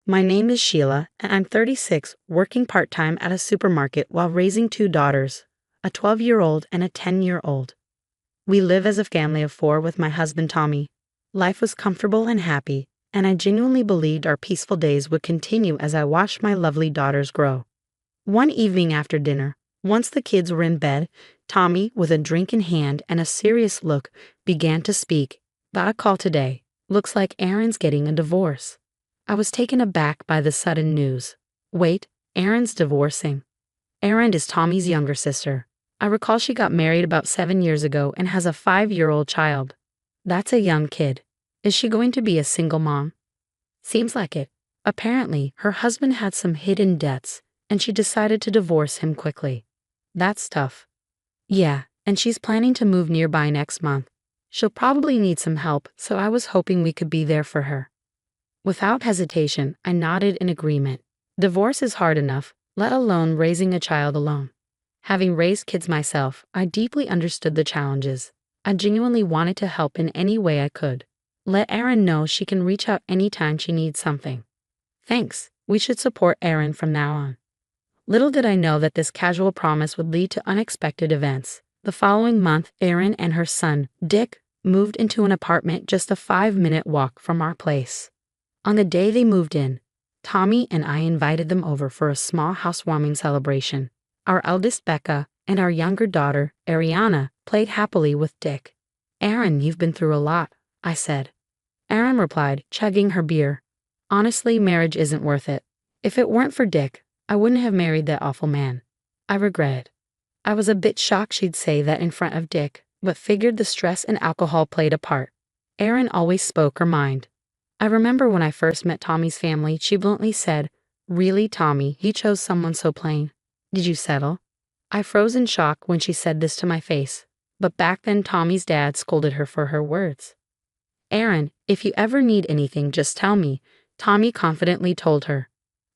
My name is Sheila, and I'm 36, working part-time at a supermarket while raising two daughters, a 12-year-old and a 10-year-old. We live as a family of four with my husband Tommy. Life was comfortable and happy, and I genuinely believed our peaceful days would continue as I watched my lovely daughters grow. One evening after dinner, once the kids were in bed, Tommy, with a drink in hand and a serious look, began to speak. Got a call today. Looks like Aaron's getting a divorce. I was taken aback by the sudden news. Wait, Aaron's divorcing. Aaron is Tommy's younger sister. I recall she got married about 7 years ago and has a 5-year-old child. That's a young kid. Is she going to be a single mom? Seems like it. Apparently, her husband had some hidden debts, and she decided to divorce him quickly. That's tough. Yeah, and she's planning to move nearby next month. She'll probably need some help, so I was hoping we could be there for her. Without hesitation, I nodded in agreement. Divorce is hard enough, let alone raising a child alone. Having raised kids myself, I deeply understood the challenges. I genuinely wanted to help in any way I could. Let Erin know she can reach out anytime she needs something. Thanks, we should support Erin from now on. Little did I know that this casual promise would lead to unexpected events. The following month, Erin and her son, Dick, moved into an apartment just a 5-minute walk from our place. On the day they moved in, Tommy and I invited them over for a small housewarming celebration. Our eldest, Becca, and our younger daughter, Ariana, played happily with Dick. Erin, you've been through a lot, I said. Erin replied, chugging her beer. Honestly, marriage isn't worth it. If it weren't for Dick, I wouldn't have married that awful man. I regret it. I was a bit shocked she'd say that in front of Dick, but figured the stress and alcohol played a part. Erin always spoke her mind. I remember when I first met Tommy's family, she bluntly said, "Really, Tommy, he chose someone so plain. Did you settle?" I froze in shock when she said this to my face, but back then Tommy's dad scolded her for her words. "Erin, if you ever need anything, just tell me," Tommy confidently told her.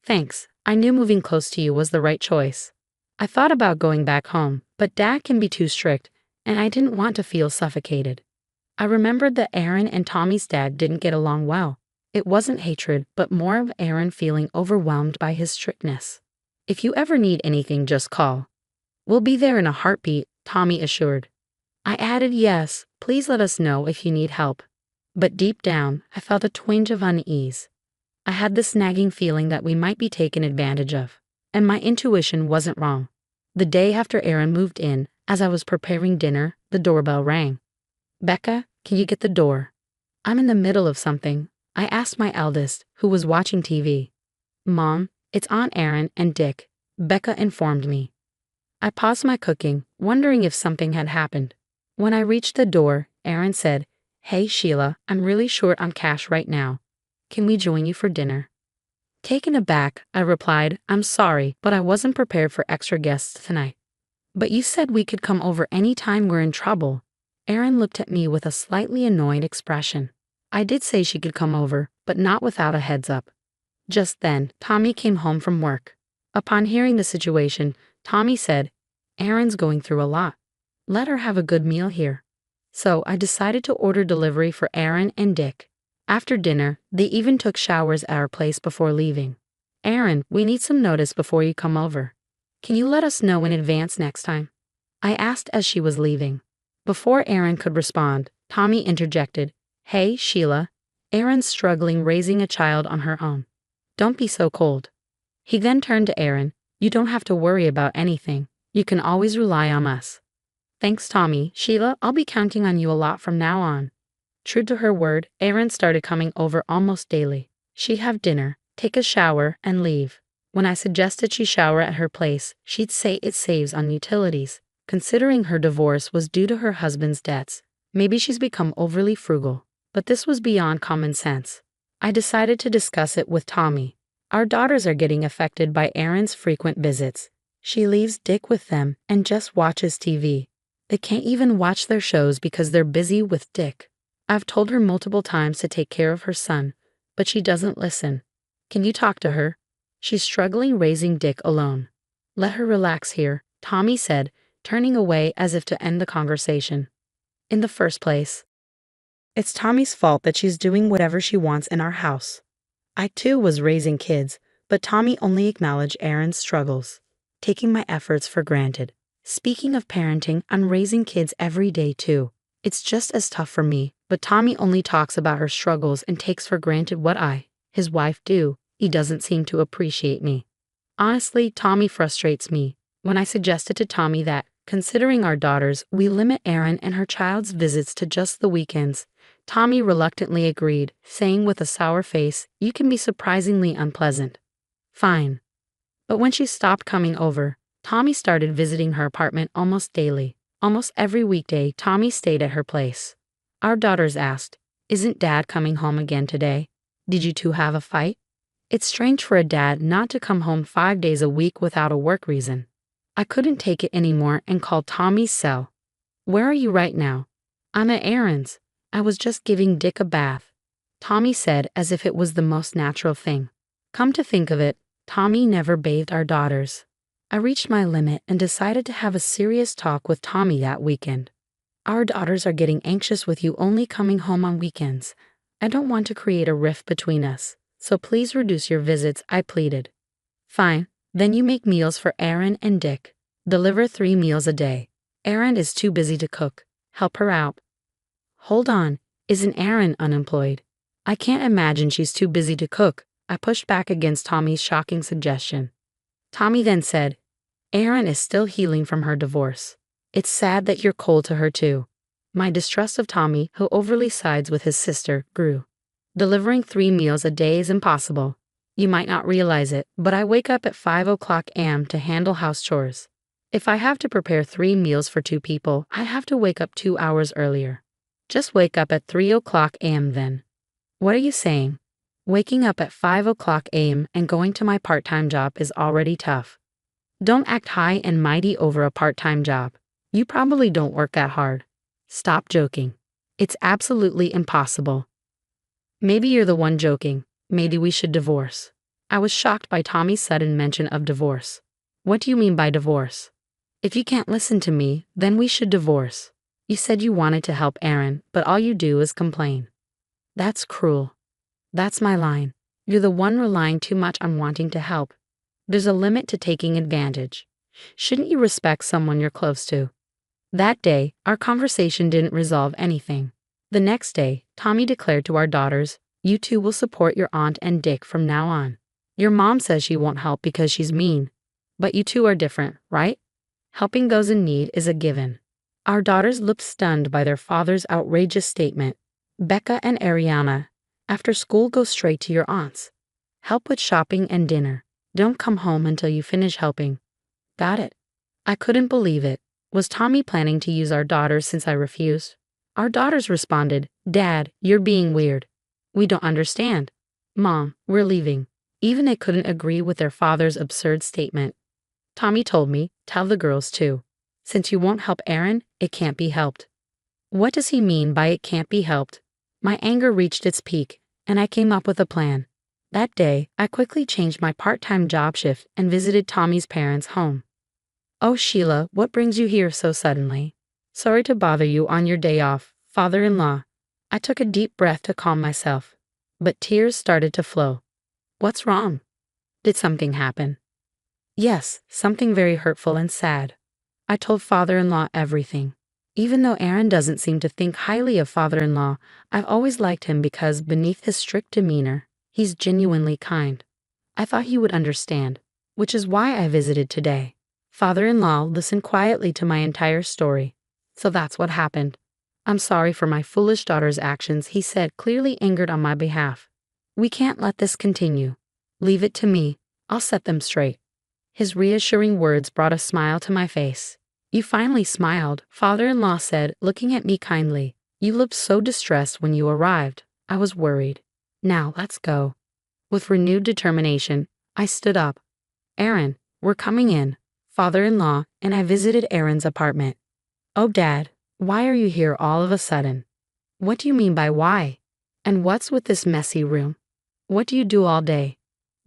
"Thanks, I knew moving close to you was the right choice. I thought about going back home, but Dad can be too strict, and I didn't want to feel suffocated." I remembered that Erin and Tommy's dad didn't get along well. It wasn't hatred, but more of Erin feeling overwhelmed by his strictness. "If you ever need anything, just call. We'll be there in a heartbeat," Tommy assured. I added, "Yes, please let us know if you need help." But deep down, I felt a twinge of unease. I had this nagging feeling that we might be taken advantage of, and my intuition wasn't wrong. The day after Erin moved in, as I was preparing dinner, the doorbell rang. "Becca, can you get the door? I'm in the middle of something," I asked my eldest, who was watching TV. "Mom, it's Aunt Erin and Dick," Becca informed me. I paused my cooking, wondering if something had happened. When I reached the door, Erin said, "Hey Sheila, I'm really short on cash right now. Can we join you for dinner?" Taken aback, I replied, "I'm sorry, but I wasn't prepared for extra guests tonight." "But you said we could come over any time we're in trouble." Erin looked at me with a slightly annoyed expression. I did say she could come over, but not without a heads up. Just then, Tommy came home from work. Upon hearing the situation, Tommy said, "Erin's going through a lot. Let her have a good meal here." So I decided to order delivery for Erin and Dick. After dinner, they even took showers at our place before leaving. "Erin, we need some notice before you come over. Can you let us know in advance next time?" I asked as she was leaving. Before Erin could respond, Tommy interjected, "Hey, Sheila, Erin's struggling raising a child on her own. Don't be so cold." He then turned to Erin, "You don't have to worry about anything. You can always rely on us." "Thanks, Tommy. Sheila, I'll be counting on you a lot from now on." True to her word, Erin started coming over almost daily. She'd have dinner, take a shower, and leave. When I suggested she shower at her place, she'd say it saves on utilities. Considering her divorce was due to her husband's debts, maybe she's become overly frugal. But this was beyond common sense. I decided to discuss it with Tommy. Our daughters are getting affected by Erin's frequent visits. She leaves Dick with them and just watches TV. They can't even watch their shows because they're busy with Dick. I've told her multiple times to take care of her son, but she doesn't listen. Can you talk to her? She's struggling raising Dick alone. Let her relax here, Tommy said, turning away as if to end the conversation. In the first place, it's Tommy's fault that she's doing whatever she wants in our house. I too was raising kids, but Tommy only acknowledged Aaron's struggles, taking my efforts for granted. Speaking of parenting, I'm raising kids every day too. It's just as tough for me, but Tommy only talks about her struggles and takes for granted what I, his wife, do. He doesn't seem to appreciate me. Honestly, Tommy frustrates me. When I suggested to Tommy that, considering our daughters, we limit Aaron and her child's visits to just the weekends, Tommy reluctantly agreed, saying with a sour face, "You can be surprisingly unpleasant." Fine. But when she stopped coming over, Tommy started visiting her apartment almost daily. Almost every weekday, Tommy stayed at her place. Our daughters asked, "Isn't Dad coming home again today? Did you two have a fight?" It's strange for a dad not to come home 5 days a week without a work reason. I couldn't take it anymore and called Tommy's cell. "Where are you right now?" "I'm at Aaron's. I was just giving Dick a bath," Tommy said as if it was the most natural thing. Come to think of it, Tommy never bathed our daughters. I reached my limit and decided to have a serious talk with Tommy that weekend. "Our daughters are getting anxious with you only coming home on weekends. I don't want to create a rift between us, so please reduce your visits," I pleaded. "Fine, then you make meals for Aaron and Dick. Deliver 3 meals a day. Aaron is too busy to cook. Help her out." "Hold on, isn't Aaron unemployed?" "I can't imagine she's too busy to cook," I pushed back against Tommy's shocking suggestion. Tommy then said, "Aaron is still healing from her divorce. It's sad that you're cold to her too." My distrust of Tommy, who overly sides with his sister, grew. "Delivering 3 meals a day is impossible. You might not realize it, but I wake up at 5 a.m. to handle house chores. If I have to prepare 3 meals for 2 people, I have to wake up 2 hours earlier. Just wake up at 3 a.m. then." "What are you saying? Waking up at 5 a.m. and going to my part-time job is already tough. Don't act high and mighty over a part-time job. You probably don't work that hard. Stop joking. It's absolutely impossible." "Maybe you're the one joking. Maybe we should divorce." I was shocked by Tommy's sudden mention of divorce. "What do you mean by divorce?" "If you can't listen to me, then we should divorce. You said you wanted to help Aaron, but all you do is complain." "That's cruel." "That's my line. You're the one relying too much on wanting to help. There's a limit to taking advantage. Shouldn't you respect someone you're close to?" That day, our conversation didn't resolve anything. The next day, Tommy declared to our daughters, "You two will support your aunt and Dick from now on. Your mom says she won't help because she's mean. But you two are different, right? Helping those in need is a given." Our daughters looked stunned by their father's outrageous statement. Becca and Ariana, "After school, go straight to your aunt's. Help with shopping and dinner. Don't come home until you finish helping." "Got it." I couldn't believe it. Was Tommy planning to use our daughters since I refused? Our daughters responded, "Dad, you're being weird. We don't understand. Mom, we're leaving." Even they couldn't agree with their father's absurd statement. Tommy told me, "Tell the girls too. Since you won't help Aaron, it can't be helped." What does he mean by "it can't be helped"? My anger reached its peak, and I came up with a plan. That day, I quickly changed my part-time job shift and visited Tommy's parents' home. "Oh, Sheila, what brings you here so suddenly?" "Sorry to bother you on your day off, father-in-law." I took a deep breath to calm myself, but tears started to flow. "What's wrong? Did something happen?" "Yes, something very hurtful and sad." I told father-in-law everything. Even though Aaron doesn't seem to think highly of father-in-law, I've always liked him because beneath his strict demeanor, he's genuinely kind. I thought he would understand, which is why I visited today. Father-in-law listened quietly to my entire story. "So that's what happened. I'm sorry for my foolish daughter's actions," he said, clearly angered on my behalf. "We can't let this continue. Leave it to me. I'll set them straight." His reassuring words brought a smile to my face. "You finally smiled," father-in-law said, looking at me kindly. "You looked so distressed when you arrived. I was worried. Now let's go." With renewed determination, I stood up. "Aaron, we're coming in." Father-in-law and I visited Aaron's apartment. "Oh, Dad, why are you here all of a sudden?" "What do you mean by why? And what's with this messy room? What do you do all day?"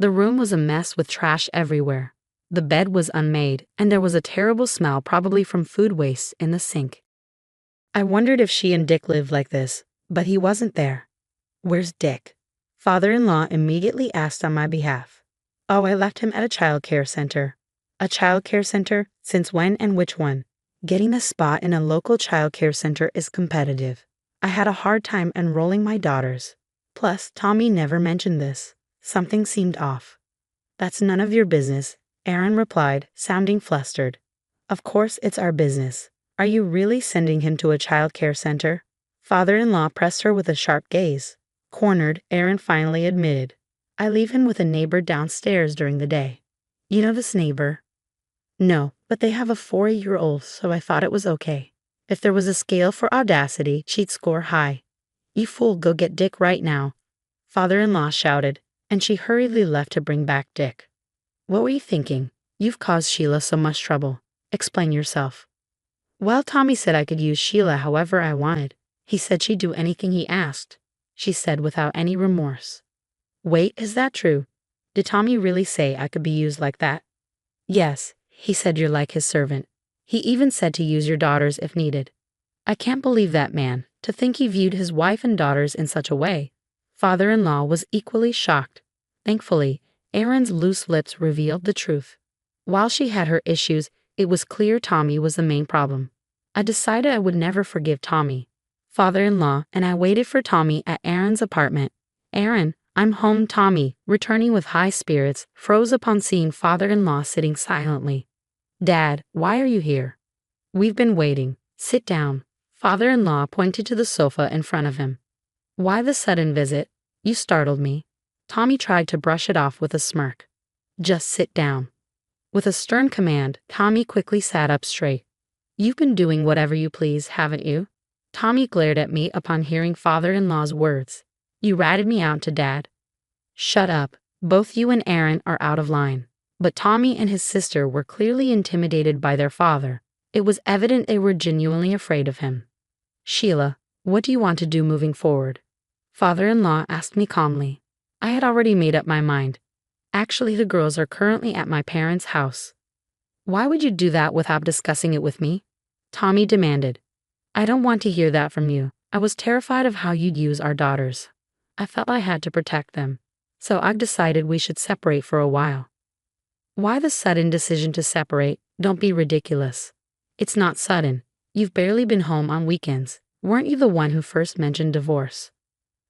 The room was a mess with trash everywhere. The bed was unmade, and there was a terrible smell, probably from food waste, in the sink. I wondered if she and Dick lived like this, but he wasn't there. "Where's Dick?" Father-in-law immediately asked on my behalf. Oh, I left him at a child care center. A child care center? Since when and which one? Getting a spot in a local child care center is competitive. I had a hard time enrolling my daughters. Plus, Tommy never mentioned this. Something seemed off. That's none of your business, Aaron replied, sounding flustered. Of course it's our business. Are you really sending him to a child care center? Father-in-law pressed her with a sharp gaze. Cornered, Aaron finally admitted. I leave him with a neighbor downstairs during the day. You know this neighbor? No, but they have a 4-year-old, so I thought it was okay. If there was a scale for audacity, she'd score high. You fool, go get Dick right now. Father-in-law shouted, and she hurriedly left to bring back Dick. What were you thinking? You've caused Sheila so much trouble. Explain yourself. Well, Tommy said I could use Sheila however I wanted. He said she'd do anything he asked, she said without any remorse. Wait, is that true? Did Tommy really say I could be used like that? Yes, he said you're like his servant. He even said to use your daughters if needed. I can't believe that man, to think he viewed his wife and daughters in such a way. Father-in-law was equally shocked. Thankfully, Aaron's loose lips revealed the truth. While she had her issues, it was clear Tommy was the main problem. I decided I would never forgive Tommy. Father-in-law and I waited for Tommy at Aaron's apartment. Aaron, I'm home. Tommy, returning with high spirits, froze upon seeing father-in-law sitting silently. Dad, why are you here? We've been waiting. Sit down. Father-in-law pointed to the sofa in front of him. Why the sudden visit? You startled me. Tommy tried to brush it off with a smirk. Just sit down. With a stern command, Tommy quickly sat up straight. You've been doing whatever you please, haven't you? Tommy glared at me upon hearing father-in-law's words. You ratted me out to Dad. Shut up. Both you and Aaron are out of line. But Tommy and his sister were clearly intimidated by their father. It was evident they were genuinely afraid of him. Sheila, what do you want to do moving forward? Father-in-law asked me calmly. I had already made up my mind. Actually, the girls are currently at my parents' house. Why would you do that without discussing it with me? Tommy demanded. I don't want to hear that from you. I was terrified of how you'd use our daughters. I felt I had to protect them. So I've decided we should separate for a while. Why the sudden decision to separate? Don't be ridiculous. It's not sudden. You've barely been home on weekends. Weren't you the one who first mentioned divorce?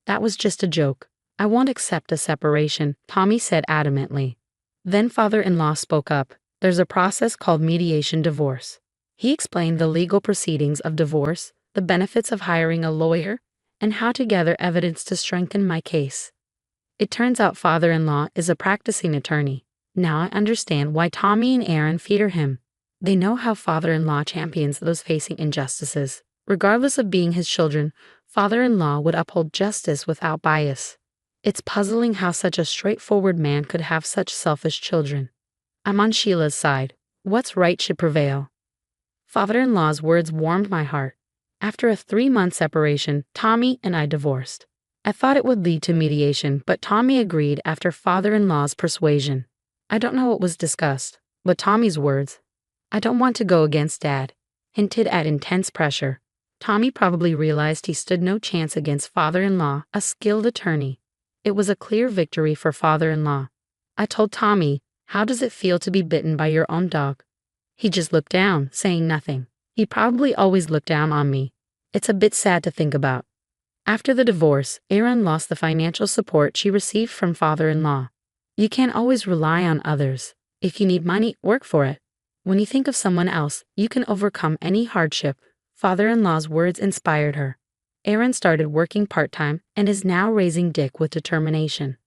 That was just a joke. I won't accept a separation, Tommy said adamantly. Then father-in-law spoke up. There's a process called mediation divorce. He explained the legal proceedings of divorce, the benefits of hiring a lawyer, and how to gather evidence to strengthen my case. It turns out father-in-law is a practicing attorney. Now I understand why Tommy and Aaron fear him. They know how father-in-law champions those facing injustices. Regardless of being his children, father-in-law would uphold justice without bias. It's puzzling how such a straightforward man could have such selfish children. I'm on Sheila's side. What's right should prevail. Father-in-law's words warmed my heart. After a 3-month separation, Tommy and I divorced. I thought it would lead to mediation, but Tommy agreed after father-in-law's persuasion. I don't know what was discussed, but Tommy's words, I don't want to go against Dad, hinted at intense pressure. Tommy probably realized he stood no chance against father-in-law, a skilled attorney. It was a clear victory for father-in-law. I told Tommy, how does it feel to be bitten by your own dog? He just looked down, saying nothing. He probably always looked down on me. It's a bit sad to think about. After the divorce, Aaron lost the financial support she received from father-in-law. You can't always rely on others. If you need money, work for it. When you think of someone else, you can overcome any hardship. Father-in-law's words inspired her. Aaron started working part-time and is now raising Dick with determination.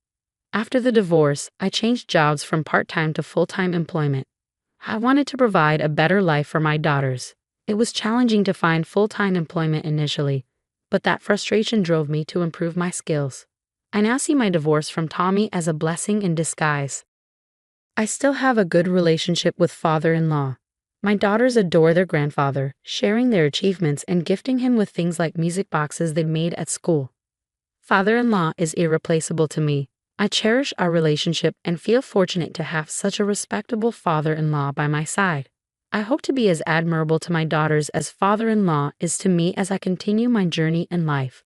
After the divorce, I changed jobs from part-time to full-time employment. I wanted to provide a better life for my daughters. It was challenging to find full-time employment initially, but that frustration drove me to improve my skills. I now see my divorce from Tommy as a blessing in disguise. I still have a good relationship with father-in-law. My daughters adore their grandfather, sharing their achievements and gifting him with things like music boxes they made at school. Father-in-law is irreplaceable to me. I cherish our relationship and feel fortunate to have such a respectable father-in-law by my side. I hope to be as admirable to my daughters as father-in-law is to me as I continue my journey in life.